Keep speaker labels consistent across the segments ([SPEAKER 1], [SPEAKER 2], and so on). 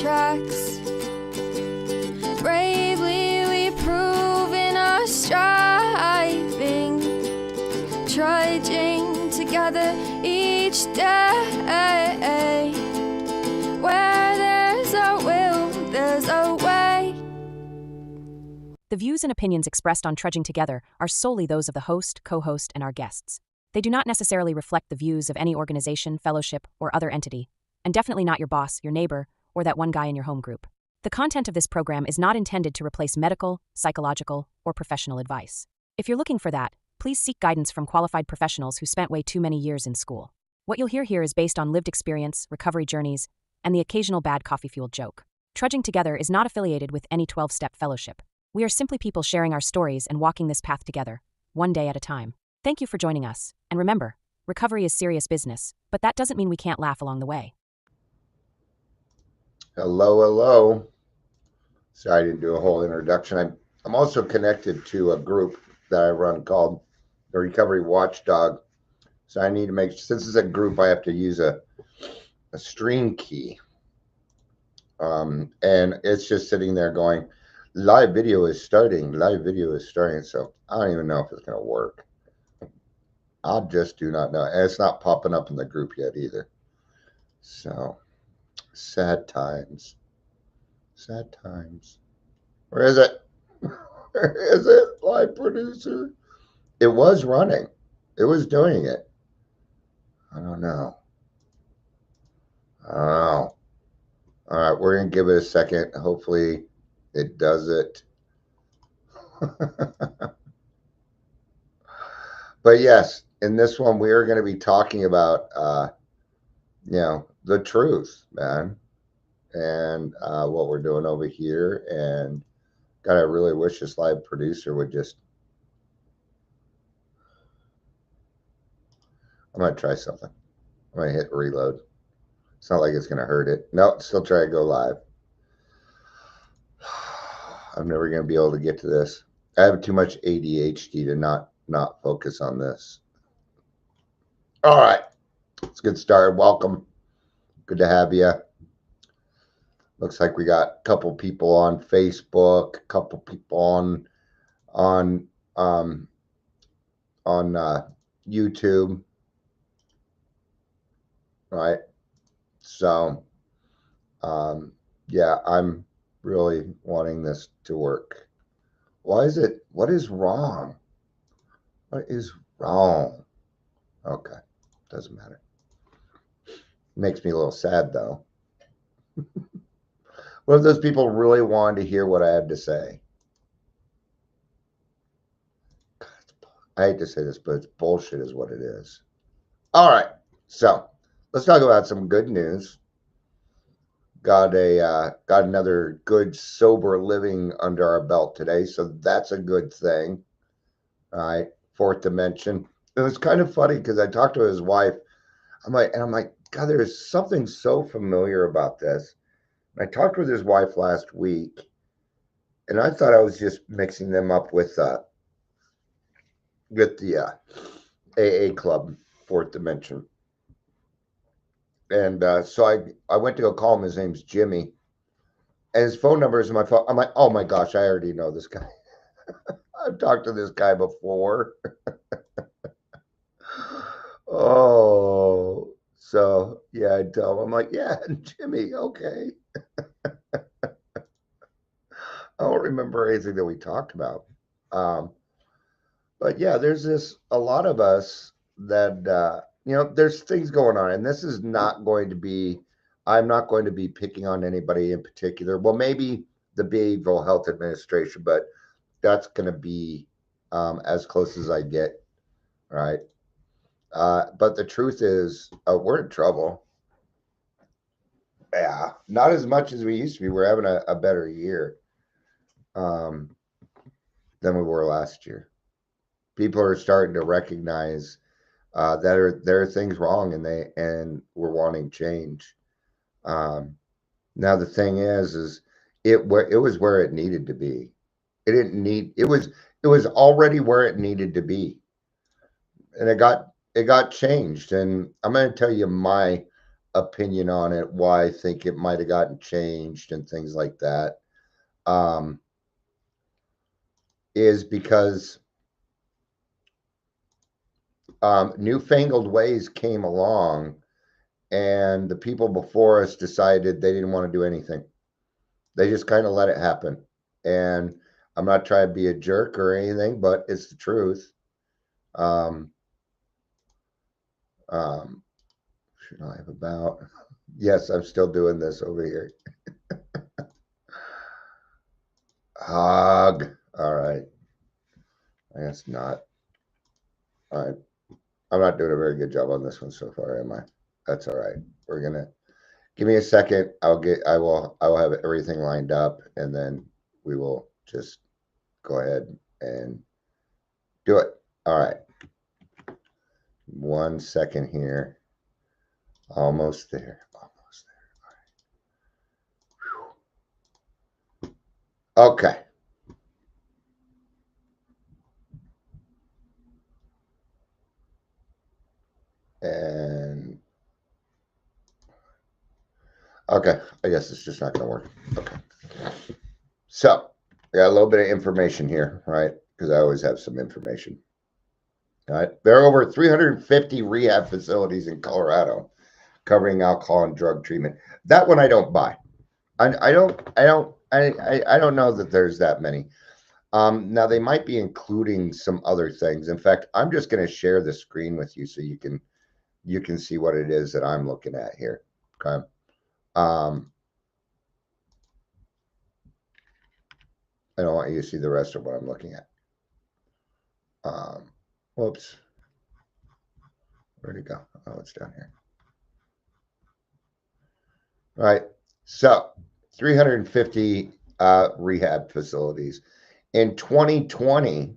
[SPEAKER 1] tracks. Bravely we prove in our striving, trudging together each day. Where there's a will, there's a way.
[SPEAKER 2] The views and opinions expressed on Trudging Together are solely those of the host, co-host, and our guests. They do not necessarily reflect the views of any organization, fellowship, or other entity, and definitely not your boss, your neighbor, or that one guy in your home group. The content of this program is not intended to replace medical, psychological, or professional advice. If you're looking for that, please seek guidance from qualified professionals who spent way too many years in school. What you'll hear here is based on lived experience, recovery journeys, and the occasional bad coffee-fueled joke. Trudging Together is not affiliated with any 12-step fellowship. We are simply people sharing our stories and walking this path together, one day at a time. Thank you for joining us, and remember, recovery is serious business, but that doesn't mean we can't laugh along the way.
[SPEAKER 3] Hello. Sorry, I didn't do a whole introduction. I'm also connected to a group that I run called the Recovery Watchdog. So I need to make, since it's a group, I have to use a stream key. And it's just sitting there going, live video is starting. So I don't even know if it's going to work. I just do not know. And it's not popping up in the group yet either. So sad times. Where is it? Live producer? It was running. It was doing it. I don't know. All right, we're going to give it a second. Hopefully it does it. But yes, in this one, we are going to be talking about, the truth, man, and what we're doing over here. And God, I really wish this live producer would just, I'm going to try something. I'm going to hit reload. It's not like it's going to hurt it. No, still try to go live. I'm never going to be able to get to this. I have too much ADHD to not focus on this. All right, let's get started. Welcome. Good to have you. Looks like we got a couple people on Facebook, a couple people on YouTube. Right. So, yeah, I'm really wanting this to work. What is wrong? What is wrong? Okay. Doesn't matter. Makes me a little sad though. What if those people really wanted to hear what I had to say? God, I hate to say this, but it's bullshit is what it is. All right. So let's talk about some good news. Got another good sober living under our belt today, so that's a good thing. All right, fourth dimension. It was kind of funny because I talked to his wife. I'm like, God, there's something so familiar about this. And I talked with his wife last week, and I thought I was just mixing them up with the AA club, fourth dimension. And so I went to go call him. His name's Jimmy. And his phone number is in my phone. I'm like, oh my gosh, I already know this guy. I've talked to this guy before. Oh, so yeah, I tell him, I'm like, yeah, Jimmy, okay. I don't remember anything that we talked about. But yeah, there's a lot of us that, there's things going on, and this is not going to be, I'm not going to be picking on anybody in particular. Well, maybe the Behavioral Health Administration, but that's going to be as close as I get, right? But the truth is, we're in trouble. Yeah, not as much as we used to be. We're having a better year than we were last year. People are starting to recognize that there are things wrong, and we're wanting change. Now the thing is it was where it needed to be. It was already where it needed to be, and it got changed. And I'm going to tell you my opinion on it, why I think it might have gotten changed and things like that, is because newfangled ways came along and the people before us decided they didn't want to do anything. They just kind of let it happen. And I'm not trying to be a jerk or anything, but it's the truth. Should I have about? Yes, I'm still doing this over here. Hog. All right. I guess not. All right. I'm not doing a very good job on this one so far, am I? That's all right. We're gonna give me a second. I will have everything lined up, and then we will just go ahead and do it. All right. 1 second here. Almost there. Almost there. All right. Okay. And okay, I guess it's just not going to work. Okay. So I got a little bit of information here, right? Because I always have some information. All right. There are over 350 rehab facilities in Colorado covering alcohol and drug treatment. That one I don't buy. I don't know that there's that many. Now they might be including some other things. In fact, I'm just going to share the screen with you so you can see what it is that I'm looking at here. Okay. I don't want you to see the rest of what I'm looking at. Whoops. Where'd it go? Oh, it's down here. All right. So 350 rehab facilities. In 2020,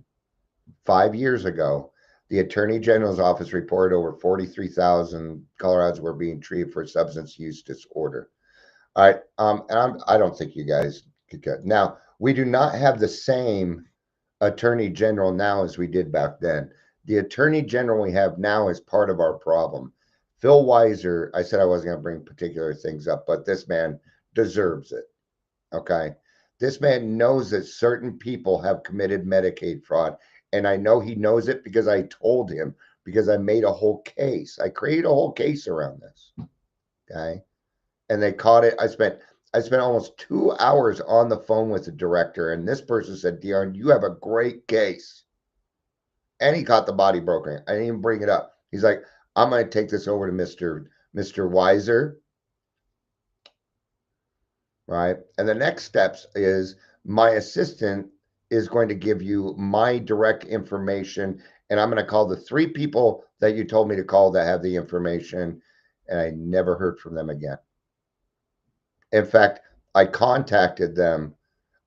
[SPEAKER 3] 5 years ago, the Attorney General's office reported over 43,000 Coloradans were being treated for substance use disorder. All right. And I don't think you guys could get. Now, we do not have the same Attorney General now as we did back then. The Attorney General we have now is part of our problem. Phil Weiser, I said I wasn't going to bring particular things up, but this man deserves it. Okay. This man knows that certain people have committed Medicaid fraud. And I know he knows it because I told him, because I made a whole case. I created a whole case around this. Okay. And they caught it. I spent almost 2 hours on the phone with the director. And this person said, Dion, you have a great case. And he caught the body broken. I didn't even bring it up. He's like, I'm going to take this over to Mr. Weiser. Right. And the next steps is my assistant is going to give you my direct information. And I'm going to call the 3 people that you told me to call that have the information. And I never heard from them again. In fact, I contacted them.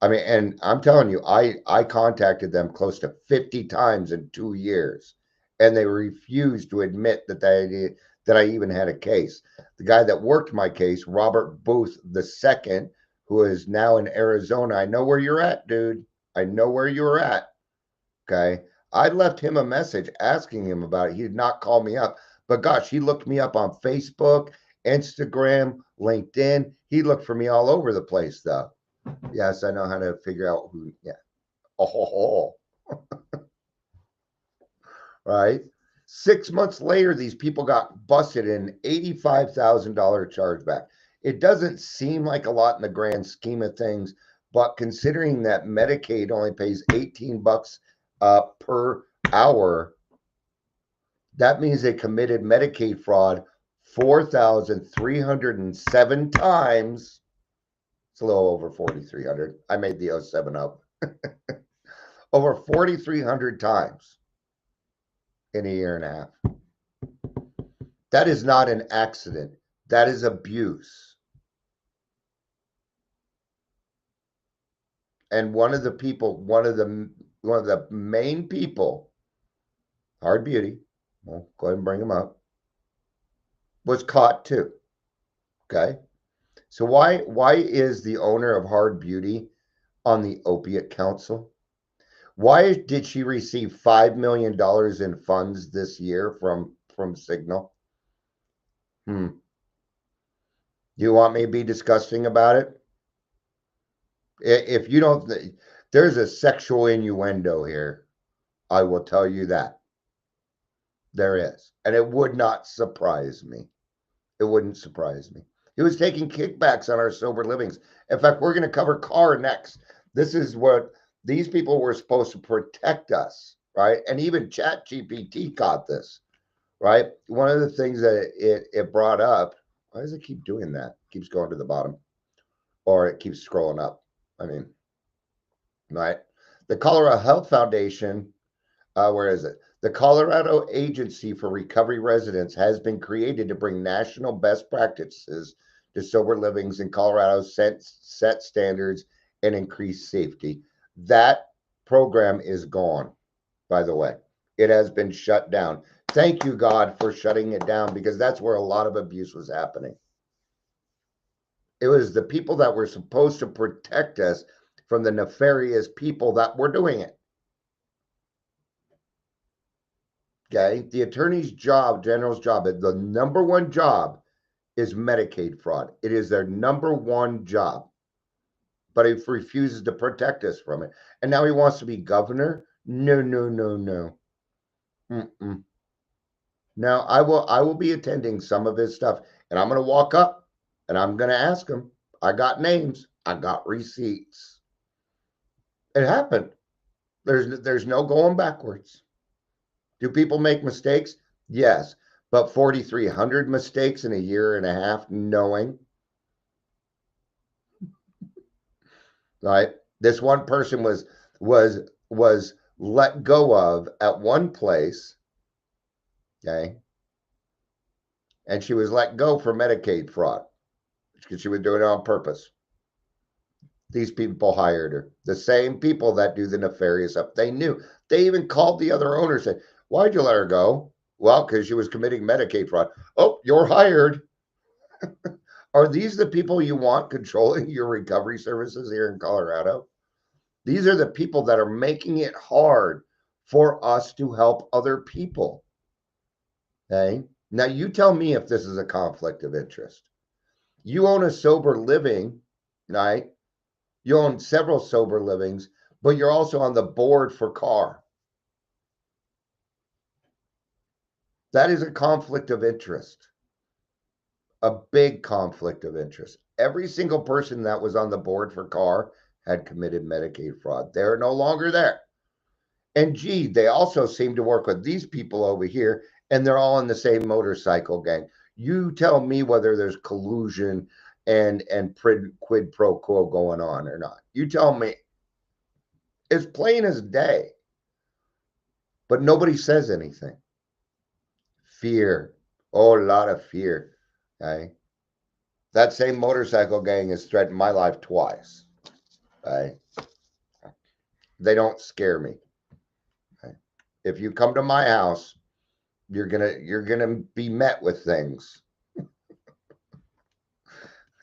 [SPEAKER 3] I mean, and I'm telling you, I contacted them close to 50 times in 2 years, and they refused to admit that I even had a case. The guy that worked my case, Robert Booth II, who is now in Arizona. I know where you're at, dude. I know where you're at. Okay. I left him a message asking him about it. He did not call me up, but gosh, he looked me up on Facebook, Instagram, LinkedIn. He looked for me all over the place, though. Yes, I know how to figure out who. Yeah. Oh. Right. 6 months later, these people got busted in $85,000 chargeback. It doesn't seem like a lot in the grand scheme of things, but considering that Medicaid only pays $18 per hour, that means they committed Medicaid fraud 4,307 times. It's a little over 4,300. I made the 07 up. Over 4,300 times in a year and a half. That is not an accident. That is abuse. And one of the main people, Hard Beauty, well, go ahead and bring him up, was caught too. Okay. So why is the owner of Hard Beauty on the Opiate Council? Why did she receive $5 million in funds this year from Signal? Do you want me to be disgusting about it? If you don't, there's a sexual innuendo here. I will tell you that. There is. And it would not surprise me. It wouldn't surprise me. He was taking kickbacks on our sober livings. In fact, we're going to cover CARR next. This is what these people were supposed to protect us, right? And even ChatGPT caught this, right? One of the things that it brought up, why does it keep doing that? It keeps going to the bottom or it keeps scrolling up. I mean, right? The Colorado Health Foundation, where is it? The Colorado Agency for Recovery Residents has been created to bring national best practices to sober livings in Colorado, set standards, and increase safety. That program is gone, by the way. It has been shut down. Thank you, God, for shutting it down because that's where a lot of abuse was happening. It was the people that were supposed to protect us from the nefarious people that were doing it. Okay. The attorney's job, general's job, the number one job is Medicaid fraud. It is their number one job. But he refuses to protect us from it. And now he wants to be governor. No, no, no, no. Mm-mm. Now I will be attending some of his stuff and I'm going to walk up and I'm going to ask him. I got names. I got receipts. It happened. There's no going backwards. Do people make mistakes? Yes. But 4,300 mistakes in a year and a half, knowing, right? This one person was let go of at one place, okay? And she was let go for Medicaid fraud because she was doing it on purpose. These people hired her. The same people that do the nefarious stuff. They knew. They even called the other owner and said, "Why'd you let her go?" Well, because she was committing Medicaid fraud. Oh, you're hired. Are these the people you want controlling your recovery services here in Colorado? These are the people that are making it hard for us to help other people. Okay. Now, you tell me if this is a conflict of interest. You own a sober living, right? You own several sober livings, but you're also on the board for CARR. That is a conflict of interest, a big conflict of interest. Every single person that was on the board for CARR had committed Medicaid fraud. They're no longer there. And gee, they also seem to work with these people over here, and they're all in the same motorcycle gang. You tell me whether there's collusion and quid pro quo going on or not. You tell me. It's plain as day. But nobody says anything. Fear. Oh, a lot of fear. Okay. That same motorcycle gang has threatened my life twice. Okay. They don't scare me. Okay. If you come to my house, you're gonna be met with things.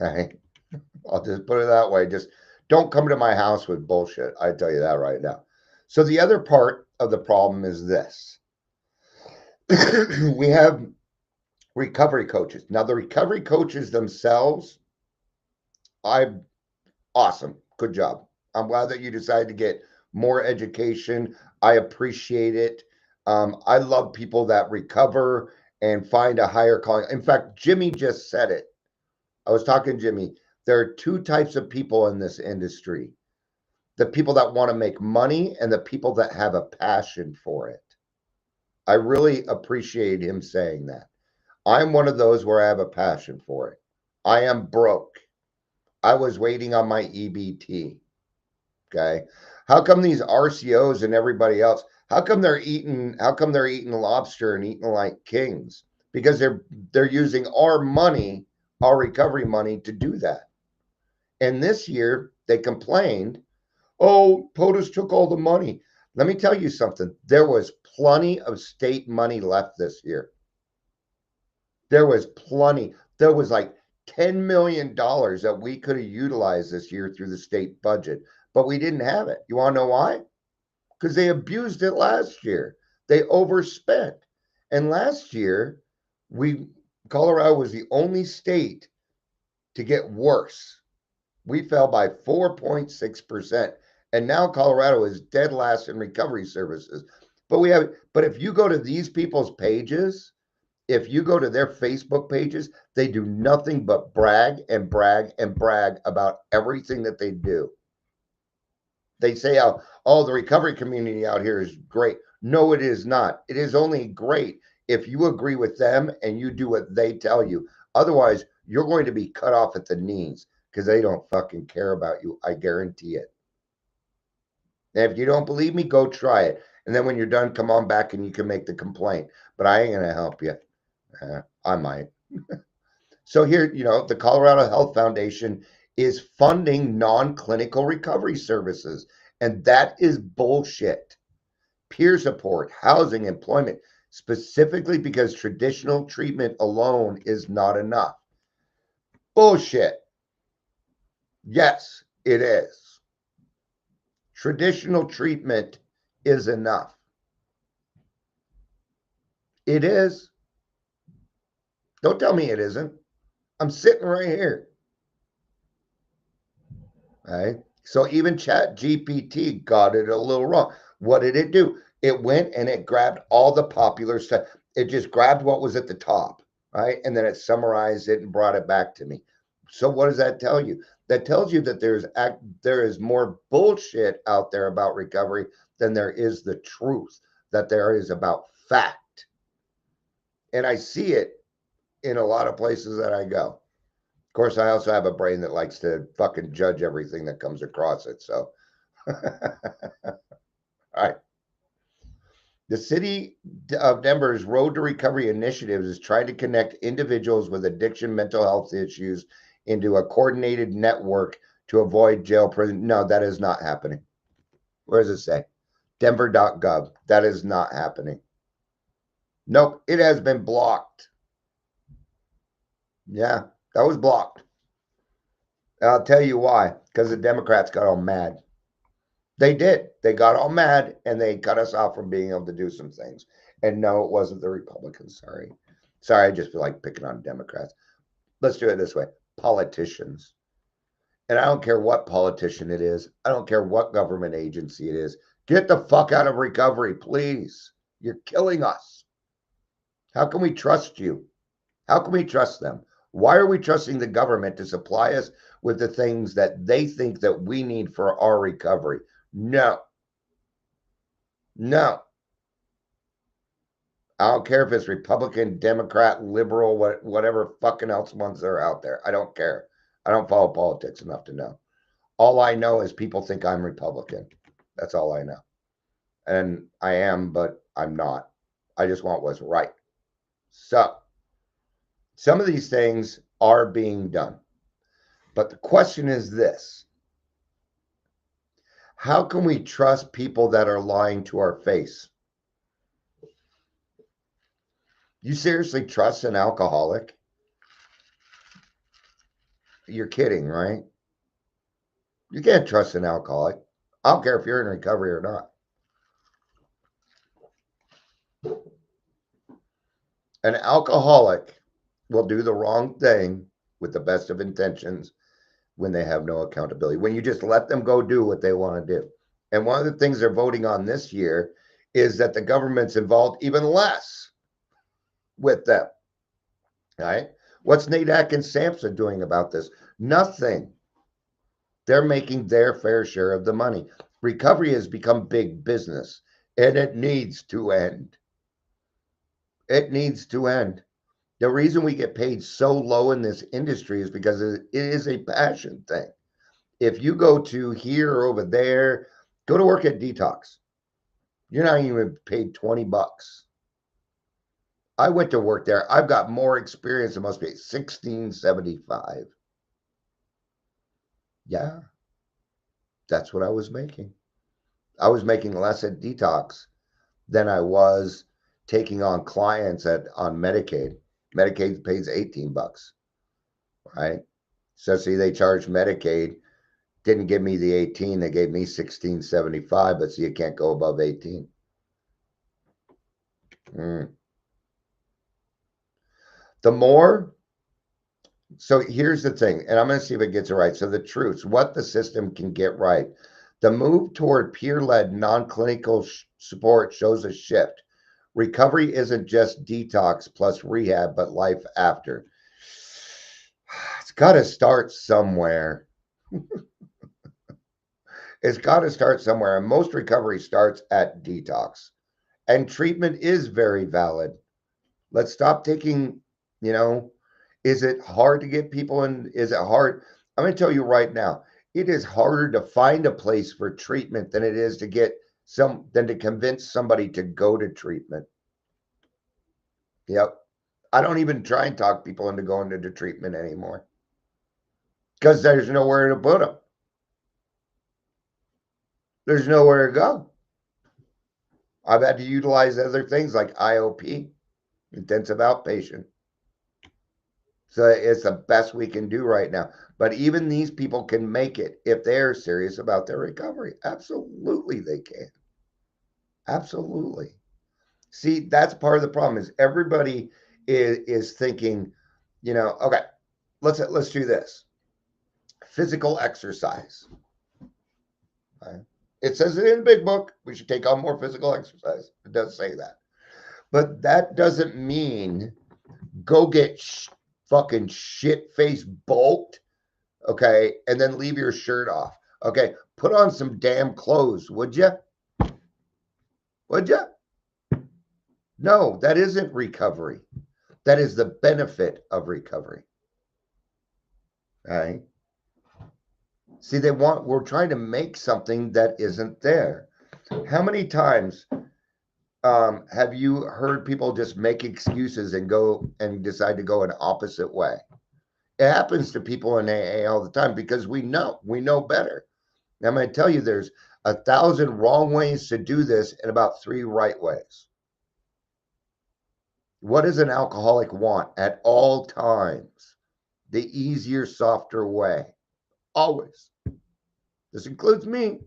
[SPEAKER 3] Okay. I'll just put it that way. Just don't come to my house with bullshit. I tell you that right now. So the other part of the problem is this. We have recovery coaches. Now the recovery coaches themselves, I'm awesome. Good job. I'm glad that you decided to get more education. I appreciate it. I love people that recover and find a higher calling. In fact, Jimmy just said it. I was talking to Jimmy. There are two types of people in this industry: the people that want to make money and the people that have a passion for it. I really appreciate him saying that. I'm one of those where I have a passion for it. I am broke. I was waiting on my EBT. Okay. How come these RCOs and everybody else, how come they're eating lobster and eating like kings? Because they're using our money, our recovery money to do that. And this year they complained, "Oh, POTUS took all the money." Let me tell you something. There was plenty of state money left this year. There was plenty. There was like $10 million that we could have utilized this year through the state budget, but we didn't have it. You want to know why? Because they abused it last year. They overspent. And last year, we Colorado was the only state to get worse. We fell by 4.6%. And now Colorado is dead last in recovery services. But if you go to these people's pages, if you go to their Facebook pages, they do nothing but brag and brag and brag about everything that they do. They say, oh, the recovery community out here is great. No, it is not. It is only great if you agree with them and you do what they tell you. Otherwise, you're going to be cut off at the knees because they don't fucking care about you. I guarantee it. And if you don't believe me, go try it. And then when you're done, come on back and you can make the complaint. But I ain't going to help you. I might. So here, the Colorado Health Foundation is funding non-clinical recovery services. And that is bullshit. Peer support, housing, employment, specifically because traditional treatment alone is not enough. Bullshit. Yes, it is. Traditional treatment is enough. It is. Don't tell me it isn't. I'm sitting right here. Right? So even ChatGPT got it a little wrong. What did it do? It went and it grabbed all the popular stuff. It just grabbed what was at the top, right? And then it summarized it and brought it back to me. So what does that tell you? That tells you that there is more bullshit out there about recovery than there is the truth that there is about fact. And I see it in a lot of places that I go. Of course, I also have a brain that likes to fucking judge everything that comes across it. So, all right. The city of Denver's Road to Recovery initiatives is trying to connect individuals with addiction, mental health issues into a coordinated network to avoid jail, prison. No, that is not happening. Where does it say? Denver.gov. That is not happening. Nope, it has been blocked. Yeah, that was blocked. I'll tell you why. Because the Democrats got all mad. They did. They got all mad and they cut us off from being able to do some things. And no, it wasn't the Republicans. Sorry. I just feel like picking on Democrats. Let's do it this way. Politicians. And I don't care what politician it is. I don't care what government agency it is. Get the fuck out of recovery, please. You're killing us. How can we trust you? How can we trust them? Why are we trusting the government to supply us with the things that they think that we need for our recovery? No. No. I don't care if it's Republican, Democrat, liberal, whatever fucking else ones are out there. I don't care. I don't follow politics enough to know. All I know is people think I'm Republican. That's all I know. And I am, but I'm not. I just want what's right. So, some of these things are being done. But the question is this. How can we trust people that are lying to our face? You seriously trust an alcoholic? You're kidding, right? You can't trust an alcoholic. I don't care if you're in recovery or not. An alcoholic will do the wrong thing with the best of intentions when they have no accountability, when you just let them go do what they want to do. And one of the things they're voting on this year is that the government's involved even less with them. Right? What's NADAC and SAMHSA doing about this? Nothing. They're making their fair share of the money. Recovery has become big business, and it needs to end. It needs to end. The reason we get paid so low in this industry is because it is a passion thing. If you go to here or over there, go to work at Detox. You're not even paid 20 bucks. I went to work there. I've got more experience than most people. 1675. Yeah, that's what I was making. I was making less at Detox than I was taking on clients on Medicaid. Medicaid pays 18 bucks, right? So see, they charged Medicaid, didn't give me the 18, they gave me 1675, but see, you can't go above 18. The more So here's the thing, and I'm going to see if it gets it right. So the truths, what the system can get right. The move toward peer-led non-clinical support shows a shift. Recovery isn't just detox plus rehab, but life after. It's got to start somewhere. It's got to start somewhere. And most recovery starts at detox. And treatment is very valid. Let's stop taking, you know, is it hard to get people in? Is it hard? I'm going to tell you right now, it is harder to find a place for treatment than it is to get than to convince somebody to go to treatment. Yep. I don't even try and talk people into going into treatment anymore because there's nowhere to put them. There's nowhere to go. I've had to utilize other things like IOP, intensive outpatient. So it's the best we can do right now. But even these people can make it if they're serious about their recovery. Absolutely, they can. Absolutely. See, that's part of the problem is everybody is thinking, okay, let's do this. Physical exercise. Right? It says it in the big book. We should take on more physical exercise. It does say that. But that doesn't mean go get fucking shit face bulked, okay, and then leave your shirt off. Okay, put on some damn clothes, would you? Would you? No, that isn't recovery. That is the benefit of recovery. All right. See, we're trying to make something that isn't there. How many times have you heard people just make excuses and go and decide to go an opposite way? It happens to people in AA all the time because we know better. I'm going to tell you there's 1,000 wrong ways to do this and about 3 right ways. What does an alcoholic want at all times? The easier, softer way. Always. This includes me.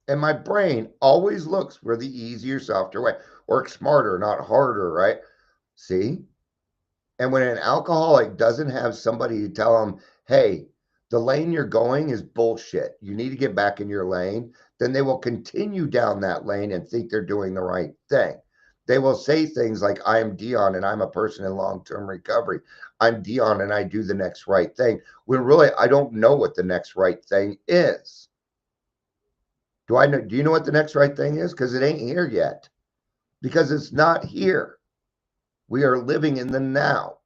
[SPEAKER 3] And my brain always looks for the easier, softer way. Work smarter, not harder, right? See? And when an alcoholic doesn't have somebody to tell them, hey, the lane you're going is bullshit, you need to get back in your lane, then they will continue down that lane and think they're doing the right thing. They will say things like, I am Dion and I'm a person in long-term recovery. I'm Dion and I do the next right thing. When really, I don't know what the next right thing is. Do you know what the next right thing is? Because it ain't here yet. Because it's not here. We are living in the now.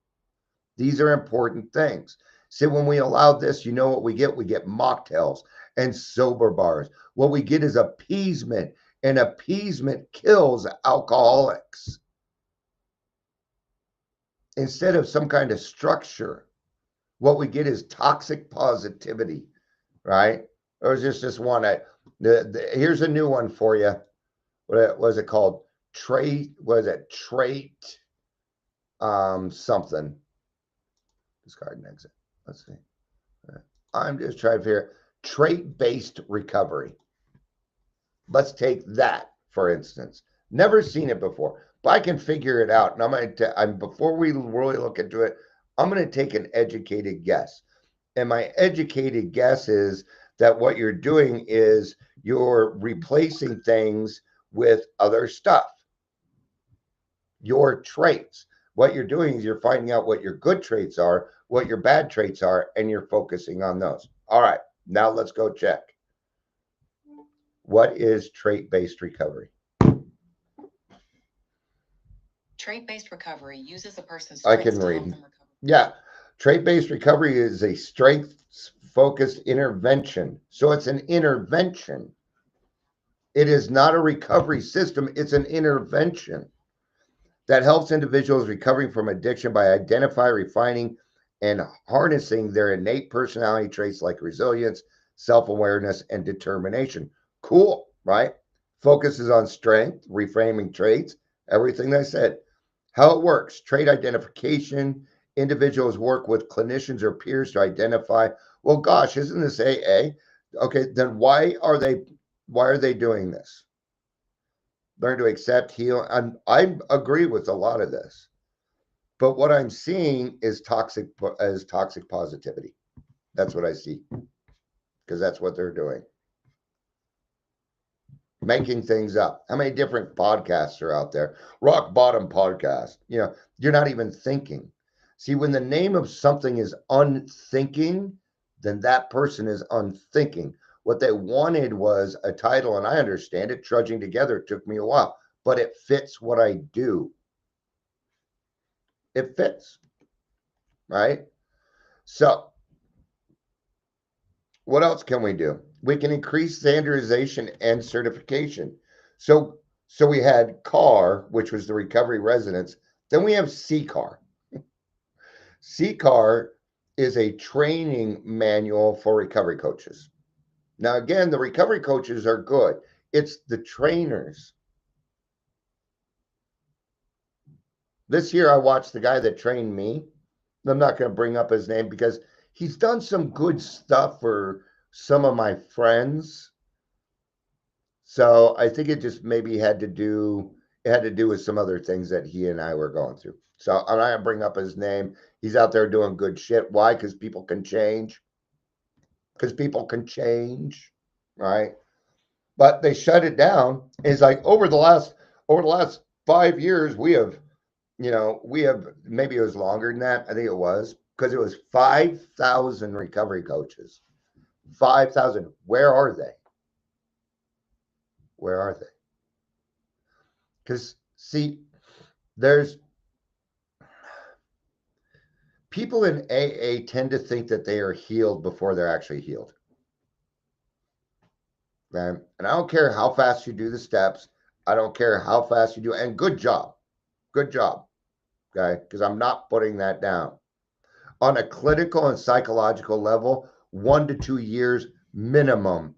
[SPEAKER 3] These are important things. See, when we allow this, you know what we get? We get mocktails and sober bars. What we get is appeasement, and appeasement kills alcoholics. Instead of some kind of structure, what we get is toxic positivity, right? Or just one. Here's a new one for you. What was it called? Trait something. Discard and exit. Let's see. I'm just trying to figure trait-based recovery. Let's take that, for instance. Never seen it before, but I can figure it out. And before we really look into it, I'm going to take an educated guess. And my educated guess is that what you're doing is you're replacing things with other stuff. Your traits. What you're doing is you're finding out what your good traits are, what your bad traits are, and you're focusing on those. All right, now let's go check. What is trait-based recovery?
[SPEAKER 4] Trait-based recovery uses a person's
[SPEAKER 3] I
[SPEAKER 4] strengths
[SPEAKER 3] can
[SPEAKER 4] to
[SPEAKER 3] read.
[SPEAKER 4] help them recover.
[SPEAKER 3] Yeah, trait-based recovery is a strength-focused intervention. So it's an intervention. It is not a recovery system. It's an intervention that helps individuals recovering from addiction by identifying, refining, and harnessing their innate personality traits like resilience, self-awareness, and determination. Cool, right? Focuses on strength, reframing traits, everything I said. How it works, trait identification, individuals work with clinicians or peers to identify, well, gosh, isn't this AA? Okay, then why are they doing this? Learn to accept, heal. And I agree with a lot of this. But what I'm seeing is toxic positivity. That's what I see, because that's what they're doing. Making things up. How many different podcasts are out there? Rock Bottom Podcast. You're not even thinking. See, when the name of something is unthinking, then that person is unthinking. What they wanted was a title, and I understand it. Trudging Together took me a while, but it fits what I do. It fits, right? So, what else can we do? We can increase standardization and certification. So we had CARR, which was the recovery residence. Then we have CARR. CARR is a training manual for recovery coaches. Now, again, the recovery coaches are good. It's the trainers. This year, I watched the guy that trained me. I'm not going to bring up his name because he's done some good stuff for some of my friends. So I think it just maybe had to do with some other things that he and I were going through. So I'm not going to bring up his name. He's out there doing good shit. Why? Because people can change. Right? But they shut it down. It's like over the last 5 years, we have maybe it was longer than that. I think it was because it was 5,000 recovery coaches. 5,000. Where are they? Where are they? Because, see, there's people in AA tend to think that they are healed before they're actually healed. Okay? And I don't care how fast you do the steps. I don't care how fast you do it. And good job. Good job. Okay? Because I'm not putting that down. On a clinical and psychological level, 1 to 2 years minimum.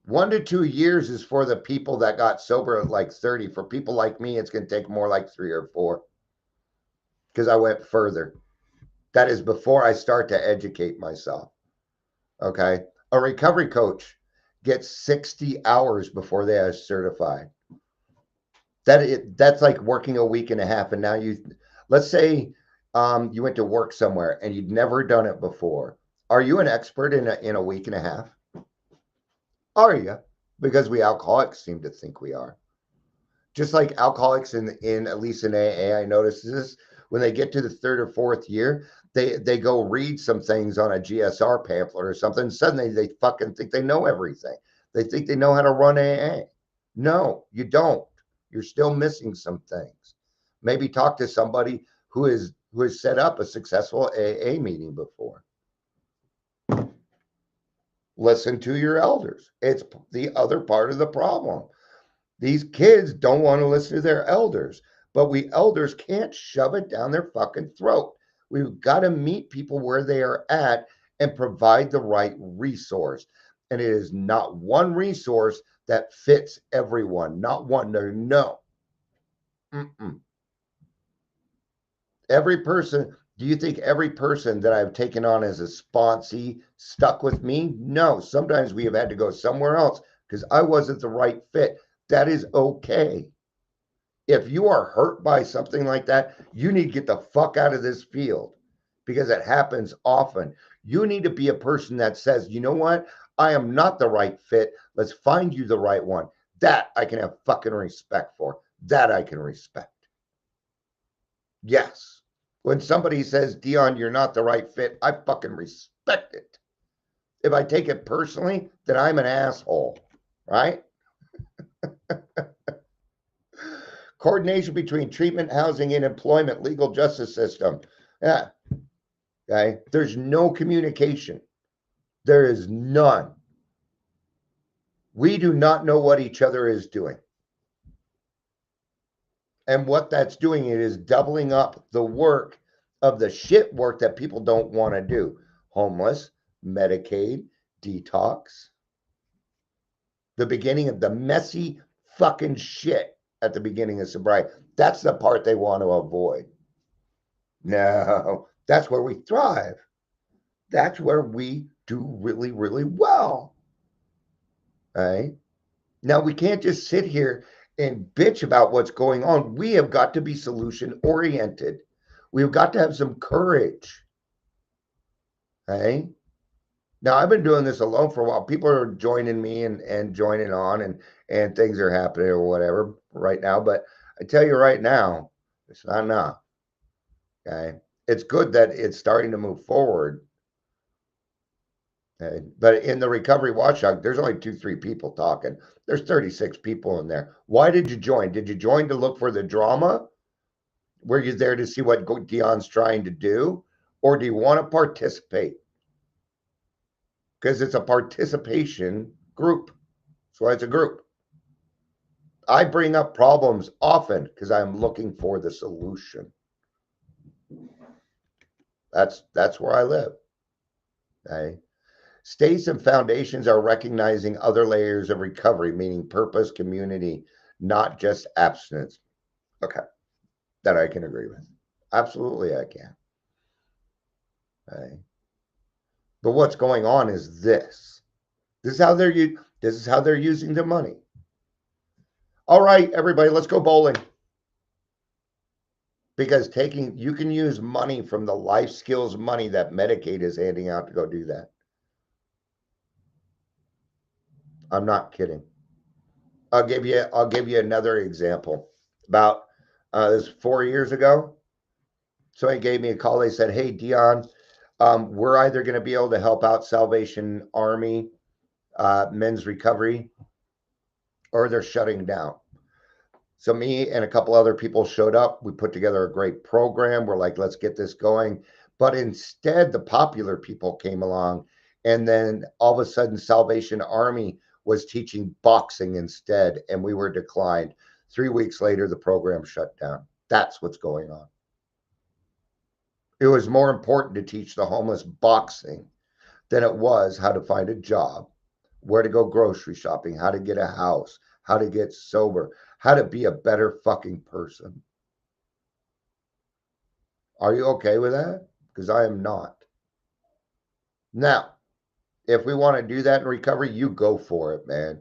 [SPEAKER 3] 1 to 2 years is for the people that got sober at like 30. For people like me, it's going to take more like 3 or 4 because I went further. That is before I start to educate myself. Okay. A recovery coach gets 60 hours before they are certified. That's like working a week and a half. And now let's say you went to work somewhere and you'd never done it before. Are you an expert in a week and a half? Are you? Because we alcoholics seem to think we are. Just like alcoholics in at least in AA, I notice this when they get to the 3rd or 4th year, they go read some things on a GSR pamphlet or something. Suddenly they fucking think they know everything. They think they know how to run AA. No, you don't. You're still missing some things. Maybe talk to somebody who has set up a successful AA meeting before. Listen to your elders. It's the other part of the problem. These kids don't want to listen to their elders, but we elders can't shove it down their fucking throat. We've got to meet people where they are at and provide the right resource. And it is not one resource that fits everyone. Not one. No. Every person. Do you think every person that I've taken on as a sponsee stuck with me? No. Sometimes we have had to go somewhere else because I wasn't the right fit. That is okay. If you are hurt by something like that, you need to get the fuck out of this field because it happens often. You need to be a person that says, you know what? I am not the right fit. Let's find you the right one. That I can have fucking respect for. That I can respect. Yes. When somebody says, Dion, you're not the right fit, I fucking respect it. If I take it personally, then I'm an asshole, right? Coordination between treatment, housing, and employment, legal justice system. Yeah. Okay. There's no communication. There is none. We do not know what each other is doing. And what that's doing, it is doubling up the work of the shit work that people don't want to do. Homeless, Medicaid, detox. The beginning of the messy fucking shit at the beginning of sobriety. That's the part they want to avoid. No, that's where we thrive. That's where we do really, really well. Right? Now, we can't just sit here and bitch about what's going on. We have got to be solution oriented. We've got to have some courage. Okay. Now I've been doing this alone for a while. People are joining me and joining on and things are happening or whatever right now. But I tell you right now, it's not enough. Okay. It's good that it's starting to move forward. Okay. But in the recovery watchdog, there's only 2, 3 people talking. There's 36 people in there. Why did you join? Did you join to look for the drama? Were you there to see what Dion's trying to do? Or do you want to participate? Because it's a participation group. That's why it's a group. I bring up problems often because I'm looking for the solution. That's where I live. Okay. States and foundations are recognizing other layers of recovery, meaning purpose, community, not just abstinence. Okay. That I can agree with. Absolutely I can. Okay. But what's going on is this. This is how they're using the money. All right, everybody, let's go bowling. Because you can use money from the life skills money that Medicaid is handing out to go do that. I'm not kidding. I'll give you another example. About this 4 years ago, somebody gave me a call. They said, "Hey, Dion, we're either going to be able to help out Salvation Army, men's recovery, or they're shutting down." So me and a couple other people showed up. We put together a great program. We're like, let's get this going. But instead, the popular people came along. And then all of a sudden, Salvation Army was teaching boxing instead. And we were declined. 3 weeks later, the program shut down. That's what's going on. It was more important to teach the homeless boxing than it was how to find a job, where to go grocery shopping, how to get a house, how to get sober, how to be a better fucking person. Are you okay with that? Because I am not. Now, if we want to do that in recovery, you go for it, man.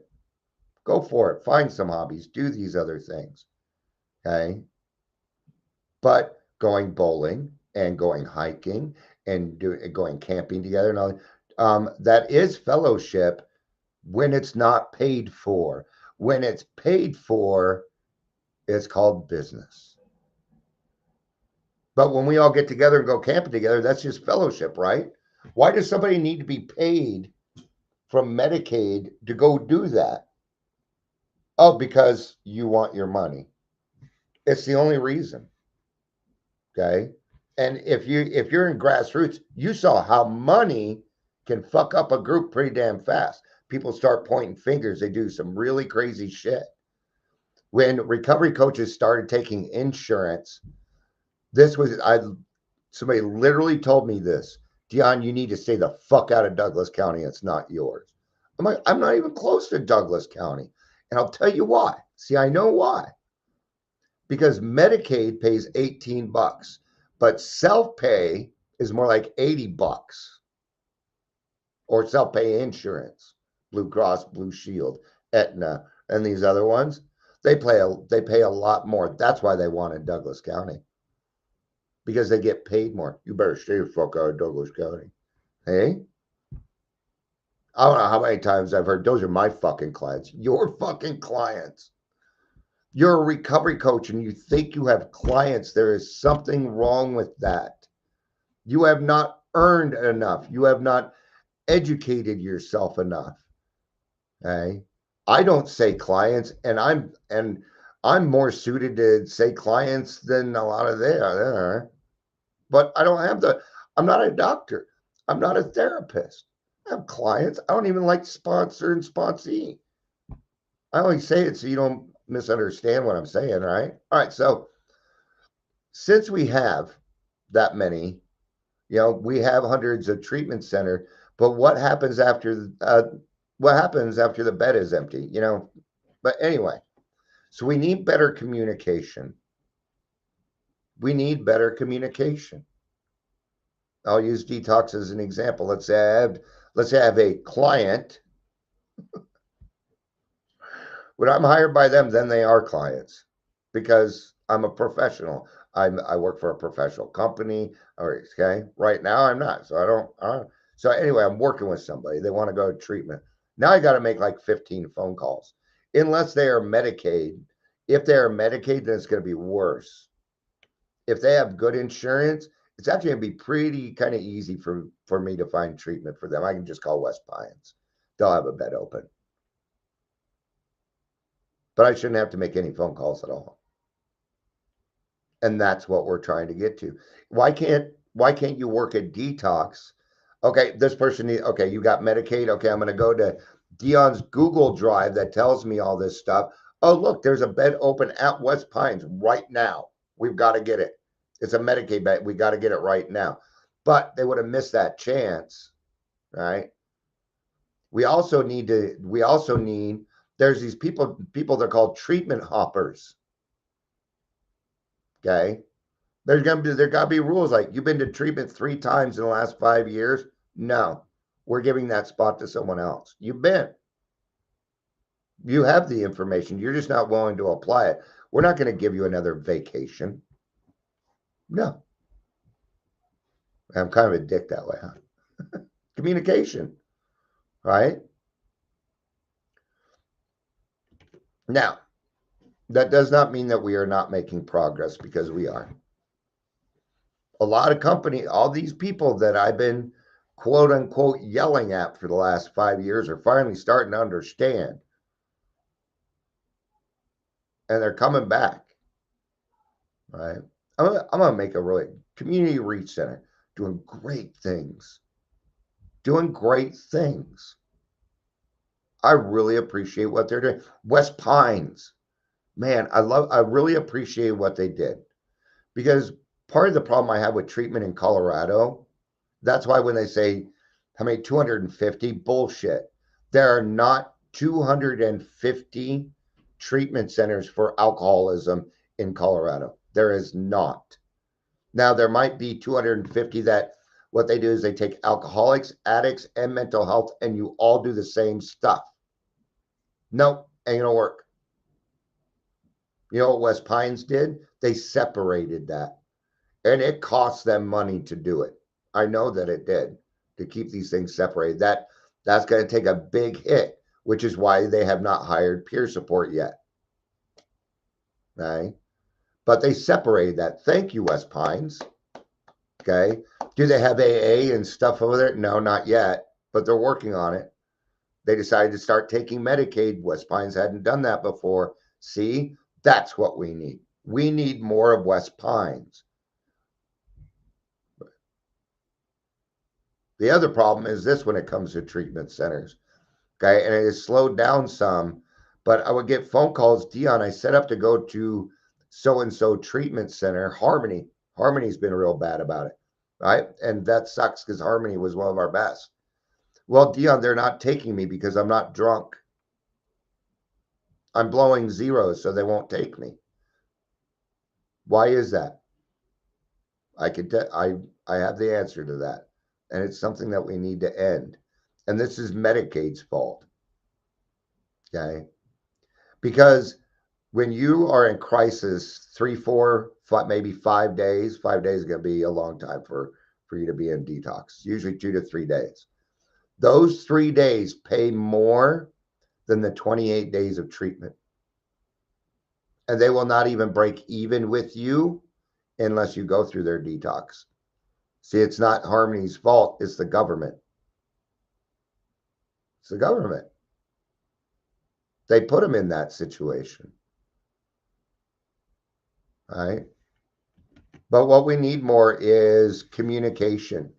[SPEAKER 3] Go for it. Find some hobbies. Do these other things. Okay? But going bowling and going hiking and going camping together and all that is fellowship when it's not paid for. When it's paid for, it's called business. But when we all get together and go camping together, that's just fellowship, right? Why does somebody need to be paid from Medicaid to go do that? Oh, because you want your money. It's the only reason. Okay? And if you're in grassroots, you saw how money can fuck up a group pretty damn fast. People start pointing fingers. They do some really crazy shit. When recovery coaches started taking insurance, somebody literally told me this. Dion, you need to stay the fuck out of Douglas County. It's not yours. I'm like, I'm not even close to Douglas County. And I'll tell you why. See, I know why. Because Medicaid pays $18, but self-pay is more like $80. Or self-pay insurance, Blue Cross, Blue Shield, Aetna, and these other ones. They pay a lot more. That's why they want in Douglas County. Because they get paid more. You better stay the fuck out of Douglas County. Hey? I don't know how many times I've heard, those are my fucking clients. Your fucking clients. You're a recovery coach and you think you have clients. There is something wrong with that. You have not earned enough. You have not educated yourself enough. Okay? I don't say clients, and I'm more suited to say clients than a lot of there. But I don't have I'm not a doctor. I'm not a therapist. I have clients. I don't even like sponsor and sponsee. I only say it so you don't misunderstand what I'm saying, right? All right, so since we have that many, we have hundreds of treatment centers, but what happens after the bed is empty, But anyway, so we need better communication. We need better communication. I'll use detox as an example. Let's say I have a client When I'm hired by them, then they are clients because I'm a professional. I work for a professional company. Okay, right now I'm not, so I don't. So anyway, I'm working with somebody. They want to go to treatment. Now I got to make like 15 phone calls, unless they are Medicaid. If they are Medicaid, then it's going to be worse. If they have good insurance, it's actually going to be pretty kind of easy for me to find treatment for them. I can just call West Pines. They'll have a bed open. But I shouldn't have to make any phone calls at all. And that's what we're trying to get to. Why can't you work at detox? Okay, this person okay, you got Medicaid. Okay, I'm going to go to Dion's Google Drive that tells me all this stuff. Oh, look, there's a bed open at West Pines right now. We've got to get it. It's a Medicaid bed. We got to get it right now. But they would have missed that chance, right? We also need, there's these people they're called treatment hoppers. Okay. There got to be rules like, you've been to treatment 3 times in the last 5 years. No, we're giving that spot to someone else. You have the information. You're just not willing to apply it. We're not going to give you another vacation. No. I'm kind of a dick that way, huh? Communication, right? Now, that does not mean that we are not making progress, because we are. A lot of company, all these people that I've been quote unquote yelling at for the last 5 years are finally starting to understand. And they're coming back. Right? I'm gonna make a really community reach center doing great things. Doing great things. I really appreciate what they're doing. West Pines. Man, I really appreciate what they did. Because part of the problem I have with treatment in Colorado, that's why when they say, how many, 250, bullshit. There are not 250 treatment centers for alcoholism in Colorado. There is not. Now, there might be 250 that what they do is they take alcoholics, addicts, and mental health, and you all do the same stuff. Nope, ain't gonna work. You know what West Pines did? They separated that. And it cost them money to do it. I know that it did, to keep these things separated. That's going to take a big hit, which is why they have not hired peer support yet. Okay. But they separated that. Thank you, West Pines. Okay. Do they have AA and stuff over there? No, not yet, but they're working on it. They decided to start taking Medicaid. West Pines hadn't done that before. See, that's what we need. We need more of West Pines. The other problem is this when it comes to treatment centers. Okay. And it has slowed down some, but I would get phone calls. Dion, I set up to go to so-and-so treatment center, Harmony. Harmony's been real bad about it. Right. And that sucks because Harmony was one of our best. Well, Dion, they're not taking me because I'm not drunk. I'm blowing zeros, so they won't take me. Why is that? I have the answer to that. And it's something that we need to end. And this is Medicaid's fault. Okay. Because when you are in crisis 3, 4, 5, maybe 5 days, 5 days is going to be a long time for you to be in detox, usually 2 to 3 days. Those 3 days pay more than the 28 days of treatment. And they will not even break even with you unless you go through their detox. See, it's not Harmony's fault. It's the government. It's the government. They put them in that situation. All right. But what we need more is communication.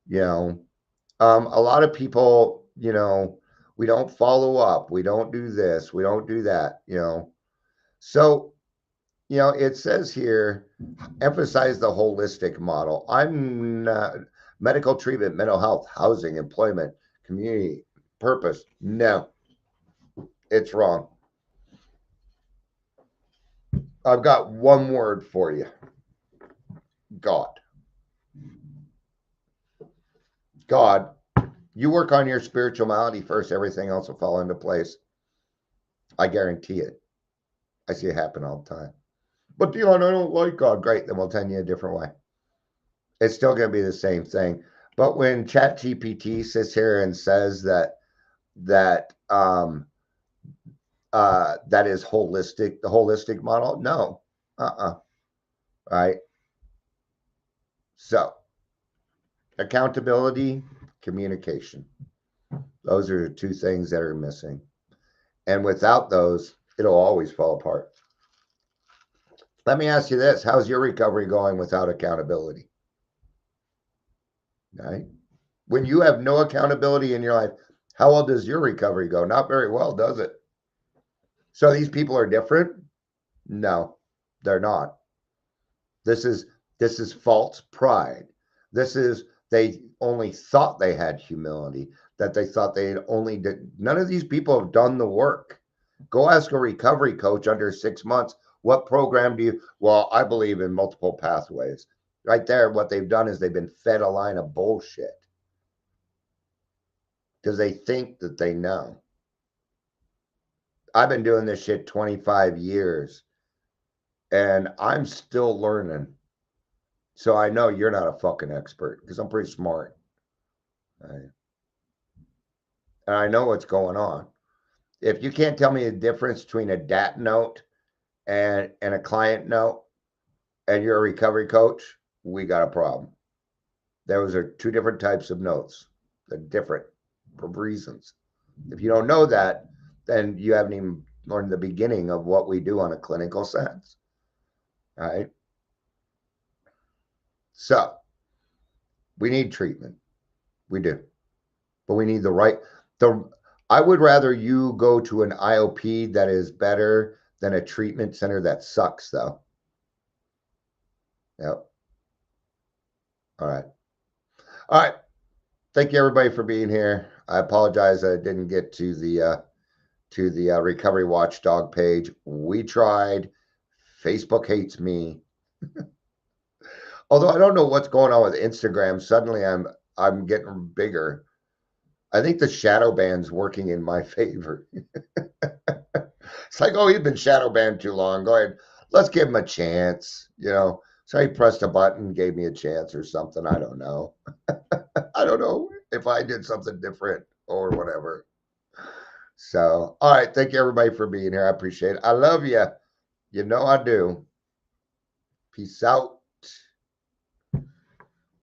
[SPEAKER 3] You know, a lot of people, we don't follow up. We don't do this. We don't do that, So, it says here, emphasize the holistic model. I'm not medical treatment, mental health, housing, employment, community, purpose. No, it's wrong. I've got one word for you. God. God. You work on your spirituality first, everything else will fall into place. I guarantee it. I see it happen all the time. But Dion, I don't like God. Great, then we'll tell you a different way. It's still going to be the same thing. But when ChatGPT sits here and says that that is holistic, the holistic model, no, right? So accountability, communication. Those are the two things that are missing. And without those, it'll always fall apart. Let me ask you this. How's your recovery going without accountability? Right? When you have no accountability in your life, how well does your recovery go? Not very well, does it? So these people are different? No, they're not. This is false pride. This is they only thought they had humility, that they thought they had only did. None of these people have done the work. Go ask a recovery coach under 6 months, what program do you? Well, I believe in multiple pathways. Right there, what they've done is they've been fed a line of bullshit because they think that they know. I've been doing this shit 25 years and I'm still learning. So I know you're not a fucking expert because I'm pretty smart. Right? And I know what's going on. If you can't tell me the difference between a DAT note and a client note and you're a recovery coach, we got a problem. Those are two different types of notes. They're different for reasons. If you don't know that, then you haven't even learned the beginning of what we do on a clinical sense. All right. So we need treatment. We do. But we need I would rather you go to an IOP that is better than a treatment center that sucks, though. Yep. All right. All right. Thank you, everybody, for being here. I apologize I didn't get to the Recovery Watchdog page. We tried. Facebook hates me. Although I don't know what's going on with Instagram. Suddenly I'm getting bigger. I think the shadow ban's working in my favor. It's like, oh, he's been shadow banned too long. Go ahead. Let's give him a chance. So he pressed a button, gave me a chance or something. I don't know. I don't know if I did something different or whatever. So, all right. Thank you, everybody, for being here. I appreciate it. I love you. You know I do. Peace out.